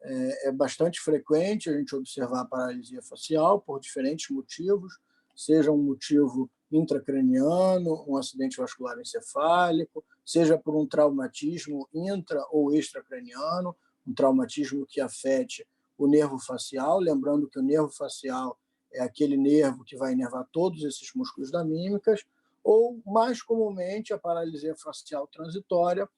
É bastante frequente a gente observar a paralisia facial por diferentes motivos, seja um motivo intracraniano, um acidente vascular encefálico, seja por um traumatismo intra- ou extracraniano, um traumatismo que afete o nervo facial, lembrando que o nervo facial é aquele nervo que vai inervar todos esses músculos da mímica, ou, mais comumente, a paralisia facial transitória.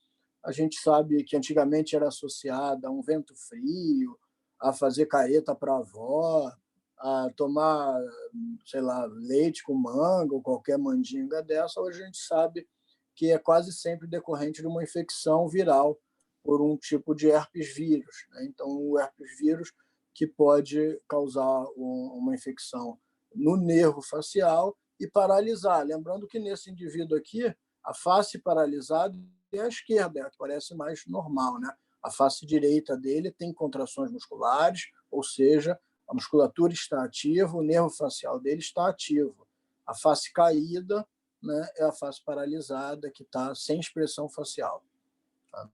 A gente sabe que antigamente era associada a um vento frio, a fazer careta para a avó, a tomar, sei lá, leite com manga ou qualquer mandinga dessa. Hoje a gente sabe que é quase sempre decorrente de uma infecção viral por um tipo de herpes vírus. Né? Então, o herpes vírus que pode causar uma infecção no nervo facial e paralisar. Lembrando que nesse indivíduo aqui, a face paralisada é a esquerda, é a que parece mais normal, né? A face direita dele tem contrações musculares, ou seja, a musculatura está ativa, o nervo facial dele está ativo. A face caída, né, é a face paralisada, que está sem expressão facial. Tá?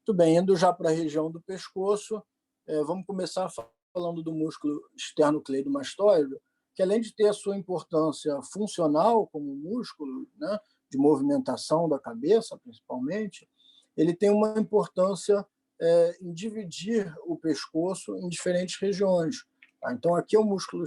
Muito bem, indo já para a região do pescoço, vamos começar falando do músculo esternocleidomastoide, que além de ter a sua importância funcional como músculo, né, de movimentação da cabeça, principalmente, ele tem uma importância em dividir o pescoço em diferentes regiões. Tá? Então, aqui é o músculo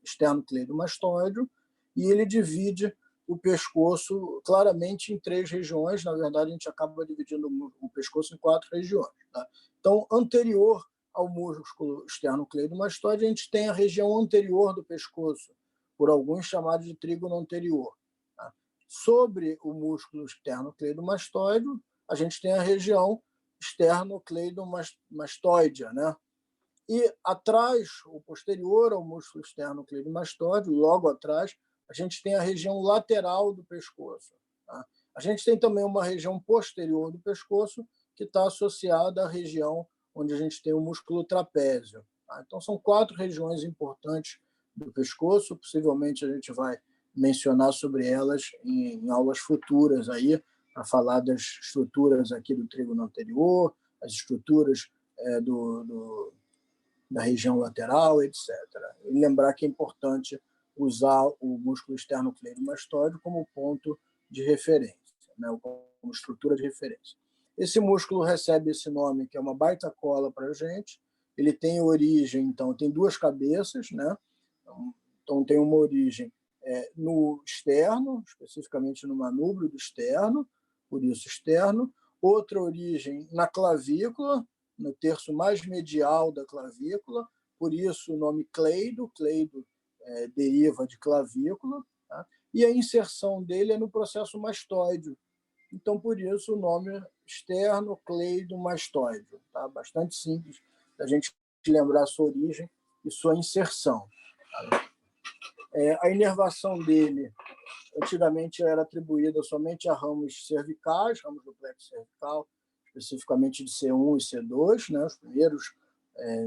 esternocleidomastoide e ele divide o pescoço claramente em 3 regiões. Na verdade, a gente acaba dividindo o pescoço em 4 regiões. Tá? Então, anterior ao músculo esternocleidomastoide, a gente tem a região anterior do pescoço, por alguns chamados de trígono anterior. Tá? Sobre o músculo esternocleidomastoide, a gente tem a região esternocleidomastoidea, né? E atrás, o posterior ao músculo esternocleidomastoide, logo atrás, a gente tem a região lateral do pescoço. Tá? A gente tem também uma região posterior do pescoço que está associada à região onde a gente tem o músculo trapézio. Tá? Então, são 4 regiões importantes do pescoço. Possivelmente, a gente vai mencionar sobre elas em aulas futuras aí, para falar das estruturas aqui do trígono anterior, as estruturas da região lateral, etc. E lembrar que é importante usar o músculo esternocleidomastoide como ponto de referência, né? Como estrutura de referência. Esse músculo recebe esse nome, que é uma baita cola para a gente. Ele tem origem, então, tem 2 cabeças, né? Então tem uma origem no externo, especificamente no manúbrio do externo, por isso externo. Outra origem na clavícula, no terço mais medial da clavícula, por isso o nome cleido. Cleido deriva de clavícula, tá? E a inserção dele é no processo mastóide. Então, por isso o nome esternocleidomastoide. Tá? Bastante simples da gente lembrar sua origem e sua inserção. Tá? A inervação dele, antigamente, era atribuída somente a ramos cervicais, ramos do plexo cervical, especificamente de C1 e C2, né, os primeiros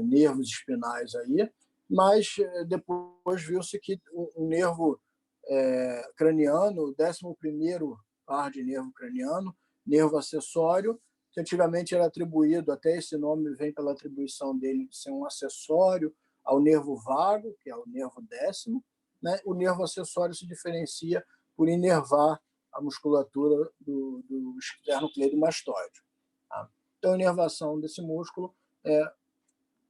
nervos espinais aí, mas depois viu-se que um nervo craniano, o 11º par de nervo craniano, nervo acessório, que antigamente era atribuído, até esse nome vem pela atribuição dele de ser um acessório ao nervo vago, que é o nervo 10º, né? O nervo acessório se diferencia por inervar a musculatura do esternocleidomastoide. Tá? Então, a inervação desse músculo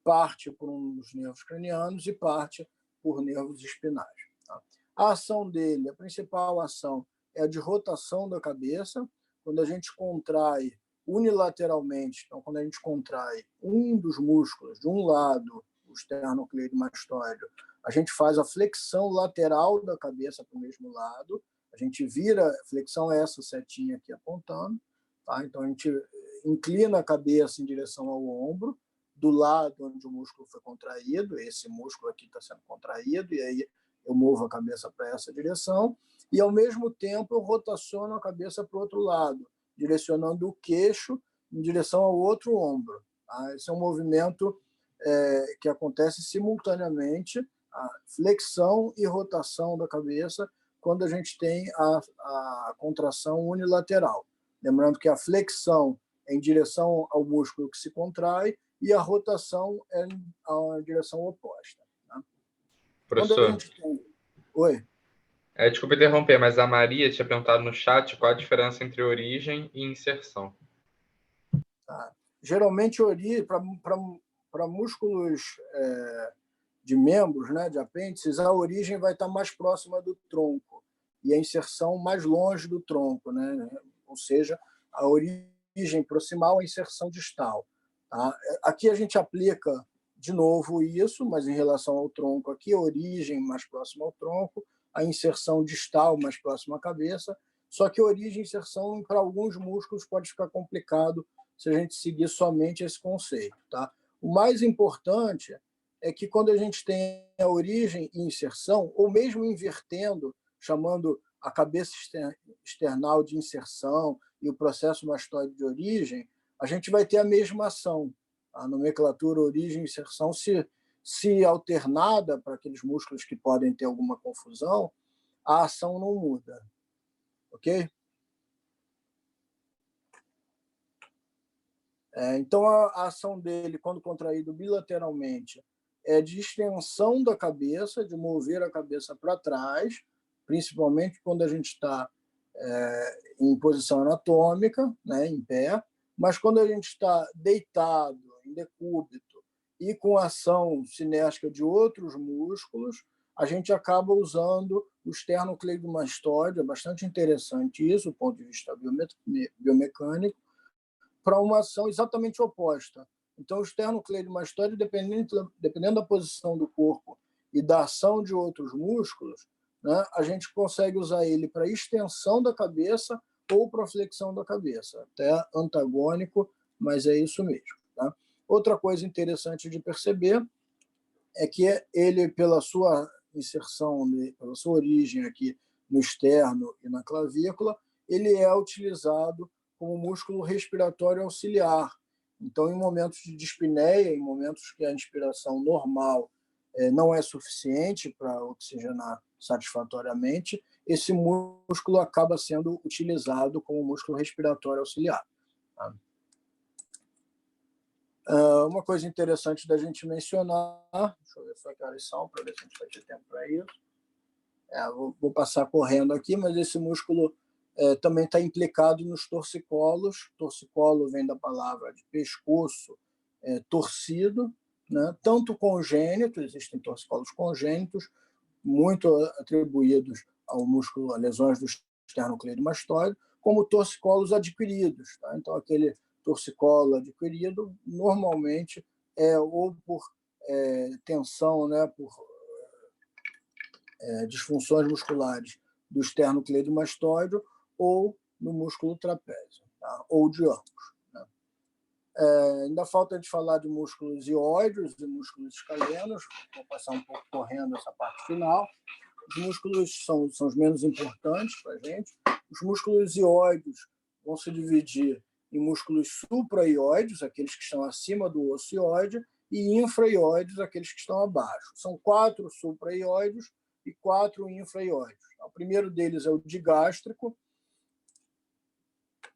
parte por um dos nervos cranianos e parte por nervos espinais. Tá? A ação dele, a principal ação, é a de rotação da cabeça. Quando a gente contrai unilateralmente, então, quando a gente contrai um dos músculos de um lado, o esternocleidomastoide, a gente faz a flexão lateral da cabeça para o mesmo lado, a gente vira, flexão é essa setinha aqui apontando, tá? Então a gente inclina a cabeça em direção ao ombro, do lado onde o músculo foi contraído, esse músculo aqui está sendo contraído, e aí eu movo a cabeça para essa direção, e ao mesmo tempo eu rotaciono a cabeça para o outro lado, direcionando o queixo em direção ao outro ombro. Tá? Esse é um movimento que acontece simultaneamente, a flexão e rotação da cabeça quando a gente tem a contração unilateral. Lembrando que a flexão é em direção ao músculo que se contrai e a rotação é em direção oposta. Tá? Professor, Oi? Desculpa interromper, mas a Maria tinha perguntado no chat qual a diferença entre origem e inserção. Tá. Geralmente, para músculos de membros, né, de apêndices, a origem vai estar mais próxima do tronco e a inserção mais longe do tronco, né? Ou seja, a origem proximal, a inserção distal. Tá? Aqui a gente aplica de novo isso, mas em relação ao tronco aqui, a origem mais próxima ao tronco, a inserção distal mais próxima à cabeça, só que a origem e inserção para alguns músculos pode ficar complicado se a gente seguir somente esse conceito. Tá? O mais importante é que quando a gente tem a origem e inserção, ou mesmo invertendo, chamando a cabeça external de inserção e o processo mastoide de origem, a gente vai ter a mesma ação. A nomenclatura origem e inserção, se alternada para aqueles músculos que podem ter alguma confusão, a ação não muda. Ok? Então, a ação dele, quando contraído bilateralmente, é de extensão da cabeça, de mover a cabeça para trás, principalmente quando a gente está em posição anatômica, né, em pé, mas quando a gente está deitado, em decúbito, e com ação cinética de outros músculos, a gente acaba usando o esternocleidomastoide, é bastante interessante isso, do ponto de vista biomecânico, para uma ação exatamente oposta. Então, o esternocleidomastoide, dependendo da posição do corpo e da ação de outros músculos, né, a gente consegue usar ele para extensão da cabeça ou para flexão da cabeça. Até antagônico, mas é isso mesmo. Tá? Outra coisa interessante de perceber é que ele, pela sua inserção, pela sua origem aqui no externo e na clavícula, ele é utilizado como músculo respiratório auxiliar. Então, em momentos de dispneia, em momentos que a inspiração normal não é suficiente para oxigenar satisfatoriamente, esse músculo acaba sendo utilizado como músculo respiratório auxiliar. Tá? Uma coisa interessante da gente mencionar, deixa eu ver só que horas são, para ver se a gente vai ter tempo para isso. Vou passar correndo aqui, mas esse músculo também está implicado nos torcicolos. Torcicolo vem da palavra de pescoço torcido, né? Tanto congênito, existem torcicolos congênitos, muito atribuídos ao músculo, a lesões do esternocleidomastoide, como torcicolos adquiridos. Tá? Então, aquele torcicolo adquirido normalmente é ou por tensão, né, por disfunções musculares do esternocleidomastoide ou no músculo trapézio, tá? Ou de ambos. Né? Ainda falta de falar de músculos ióideos e músculos escalenos, vou passar um pouco correndo essa parte final. Os músculos são os menos importantes para a gente. Os músculos ióideos vão se dividir em músculos supraioides, aqueles que estão acima do osso ióide, e infraioides, aqueles que estão abaixo. São 4 supraioides e 4 infraioides. O primeiro deles é o digástrico.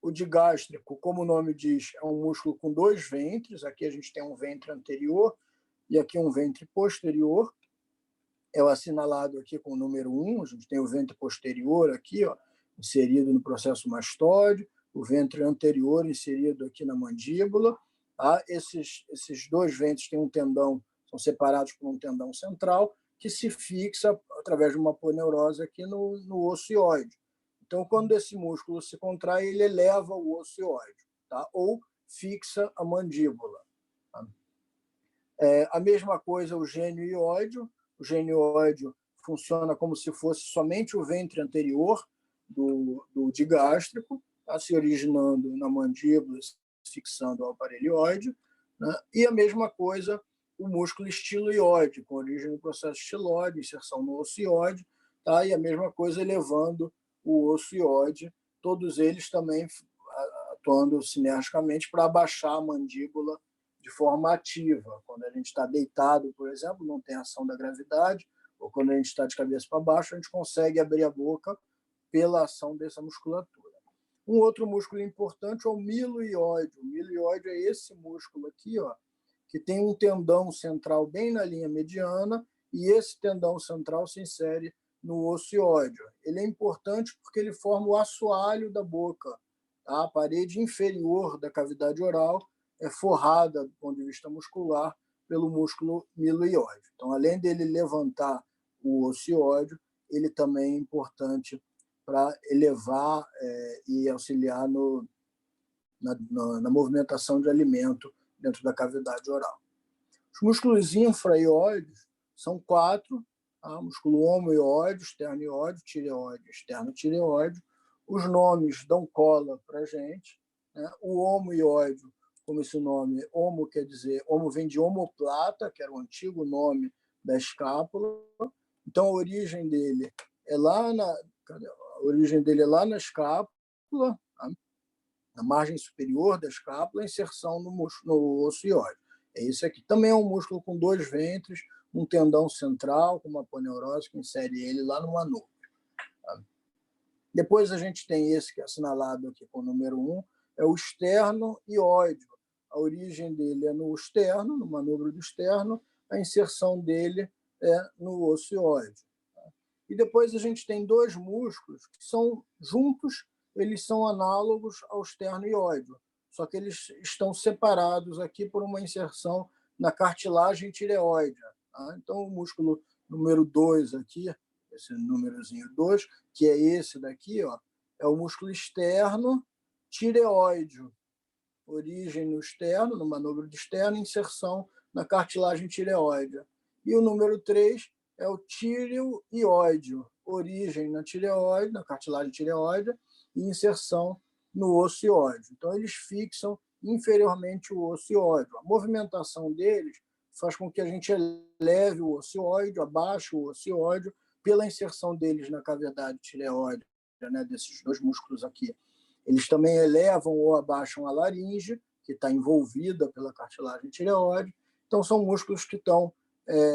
O digástrico, como o nome diz, é um músculo com 2 ventres. Aqui a gente tem um ventre anterior e aqui um ventre posterior. É o assinalado aqui com o número 1. A gente tem o ventre posterior aqui, ó, inserido no processo mastóide, o ventre anterior inserido aqui na mandíbula. Tá? Esses 2 ventres têm um tendão, são separados por um tendão central, que se fixa através de uma aponeurose aqui no osso ióide. Então, quando esse músculo se contrai, ele eleva o osso ióide, tá? Ou fixa a mandíbula. Tá? A mesma coisa o gênio ióide. O gênio ióide funciona como se fosse somente o ventre anterior do digástrico, tá? Se originando na mandíbula, fixando o aparelho ióide. Né? E a mesma coisa o músculo estiloiode, com origem no processo estiloide, inserção no osso ióide, tá? E a mesma coisa elevando o osso ióide, todos eles também atuando sinergicamente para abaixar a mandíbula de forma ativa. Quando a gente está deitado, por exemplo, não tem ação da gravidade, ou quando a gente está de cabeça para baixo, a gente consegue abrir a boca pela ação dessa musculatura. Um outro músculo importante é o miloiode. O miloiode é esse músculo aqui, ó, que tem um tendão central bem na linha mediana, e esse tendão central se insere no osso ióide. Ele é importante porque ele forma o assoalho da boca. Tá? A parede inferior da cavidade oral é forrada, do ponto de vista muscular, pelo músculo miloiode. Então, além dele levantar o osso ióide, ele também é importante para elevar e auxiliar na movimentação de alimento dentro da cavidade oral. Os músculos infraioides são 4, tá? Músculo homoióide, esternoióide, tireoide, esternotireoide. Os nomes dão cola para a gente. Né? O homoióide, como esse nome, homo quer dizer, homo vem de omoplata, que era o antigo nome da escápula. Então, a origem dele é lá na escápula, tá? Na margem superior da escápula, inserção no osso ióide. Esse aqui também é um músculo com 2 ventres, um tendão central, com uma aponeurose que insere ele lá no manúbrio. Tá? Depois a gente tem esse que é assinalado aqui com o número 1, é o esternoióide. a origem dele é no externo, no manubrio do externo, a inserção dele é no osso ióide. E depois a gente tem dois músculos que são juntos, eles são análogos ao externo ióide, só que eles estão separados aqui por uma inserção na cartilagem tireoide. Tá? Então, o músculo número 2 aqui, esse númerozinho 2, que é esse daqui, ó, é o músculo externo tireoide. Origem no externo, no manubrio do externo, inserção na cartilagem tireoide. E o número 3 é o tireoide, origem na tireoide, na cartilagem tireoide, e inserção no osso ióide. Então, eles fixam inferiormente o osso ióide. A movimentação deles faz com que a gente eleve o osso ióide, abaixe o osso ióide, pela inserção deles na cavidade tireoide, né, desses dois músculos aqui. Eles também elevam ou abaixam a laringe, que está envolvida pela cartilagem tireoide. Então, são músculos que estão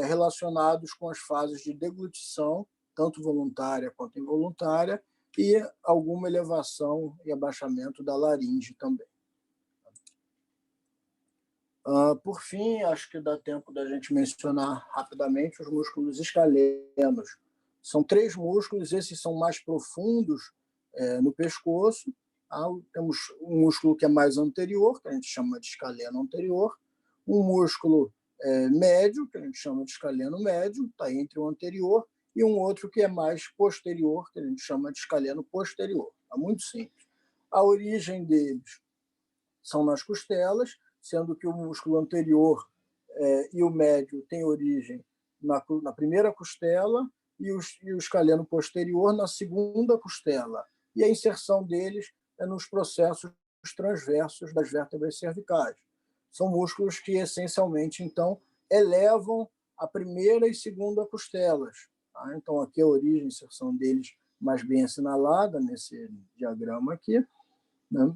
relacionados com as fases de deglutição, tanto voluntária quanto involuntária, e alguma elevação e abaixamento da laringe também. Por fim, acho que dá tempo da gente mencionar rapidamente os músculos escalenos. São 3 músculos, esses são mais profundos no pescoço. Temos um músculo que é mais anterior, que a gente chama de escaleno anterior, um músculo médio, que a gente chama de escaleno médio, está entre o anterior, e um outro que é mais posterior, que a gente chama de escaleno posterior. É muito simples. A origem deles são nas costelas, sendo que o músculo anterior e o médio têm origem na primeira costela e o escaleno posterior na segunda costela. E a inserção deles é nos processos transversos das vértebras cervicais. São músculos que, essencialmente, então, elevam a primeira e segunda costelas. Tá? Então, aqui a origem e inserção deles mais bem assinalada nesse diagrama aqui, né?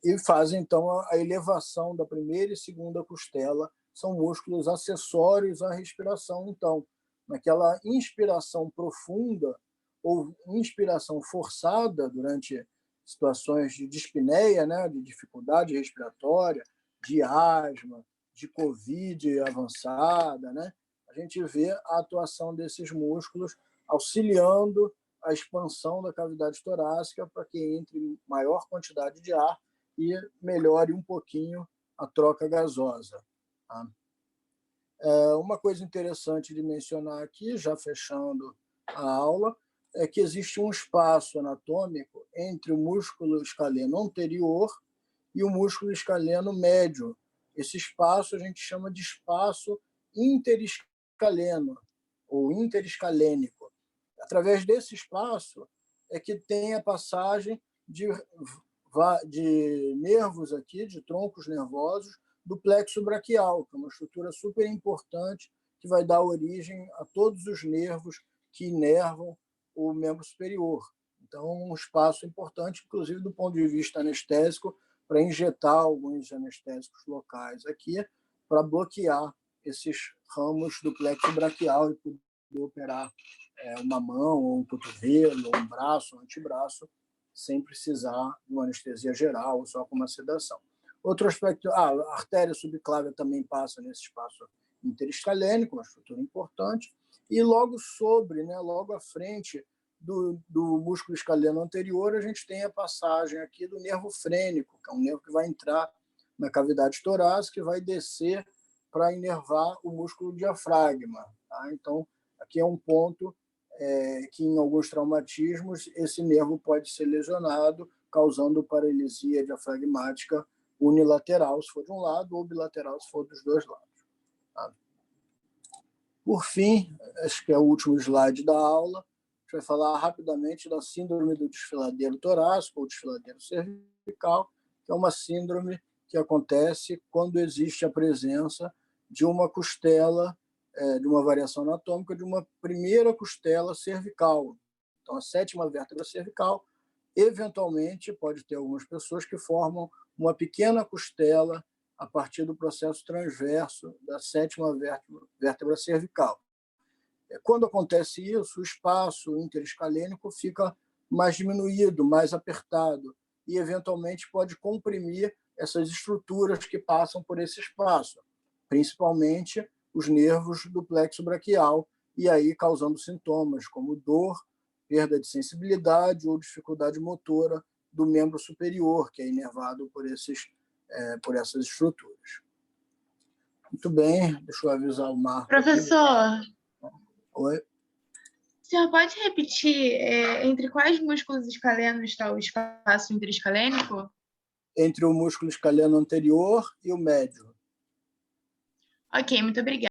E fazem, então, a elevação da primeira e segunda costela. São músculos acessórios à respiração. Então, naquela inspiração profunda ou inspiração forçada durante situações de dispneia, né, de dificuldade respiratória, de asma, de COVID avançada, né, a gente vê a atuação desses músculos auxiliando a expansão da cavidade torácica para que entre maior quantidade de ar e melhore um pouquinho a troca gasosa. Tá? Uma coisa interessante de mencionar aqui, já fechando a aula, é que existe um espaço anatômico entre o músculo escaleno anterior e o músculo escaleno médio. Esse espaço a gente chama de espaço interescaleno ou interescalênico. Através desse espaço é que tem a passagem de nervos aqui, de troncos nervosos, do plexo braquial, que é uma estrutura super importante que vai dar origem a todos os nervos que inervam o membro superior. Então, um espaço importante, inclusive do ponto de vista anestésico, para injetar alguns anestésicos locais aqui, para bloquear esses ramos do plexo braquial e poder operar uma mão, ou um cotovelo, ou um braço, um antebraço, sem precisar de uma anestesia geral, ou só com uma sedação. Outro aspecto, a artéria subclávia também passa nesse espaço interescalênico, uma estrutura importante, e logo sobre, né, logo à frente do músculo escaleno anterior, a gente tem a passagem aqui do nervo frênico, que é um nervo que vai entrar na cavidade torácica e vai descer para inervar o músculo diafragma. Tá? Então, aqui é um ponto que, em alguns traumatismos, esse nervo pode ser lesionado, causando paralisia diafragmática unilateral, se for de um lado, ou bilateral, se for dos dois lados. Tá? Por fim, acho que é o último slide da aula, a gente vai falar rapidamente da síndrome do desfiladeiro torácico ou desfiladeiro cervical, que é uma síndrome que acontece quando existe a presença de uma costela, de uma variação anatômica, de uma primeira costela cervical. Então, a 7ª vértebra cervical, eventualmente, pode ter algumas pessoas que formam uma pequena costela a partir do processo transverso da 7ª vértebra cervical. Quando acontece isso, o espaço interescalênico fica mais diminuído, mais apertado, e, eventualmente, pode comprimir essas estruturas que passam por esse espaço, principalmente os nervos do plexo braquial, e aí causando sintomas como dor, perda de sensibilidade ou dificuldade motora do membro superior, que é inervado por essas estruturas. Muito bem, deixa eu avisar o Marco. Professor, Oi? o senhor pode repetir entre quais músculos escalenos está o espaço interescalênico? Entre o músculo escaleno anterior e o médio. Ok, muito obrigada.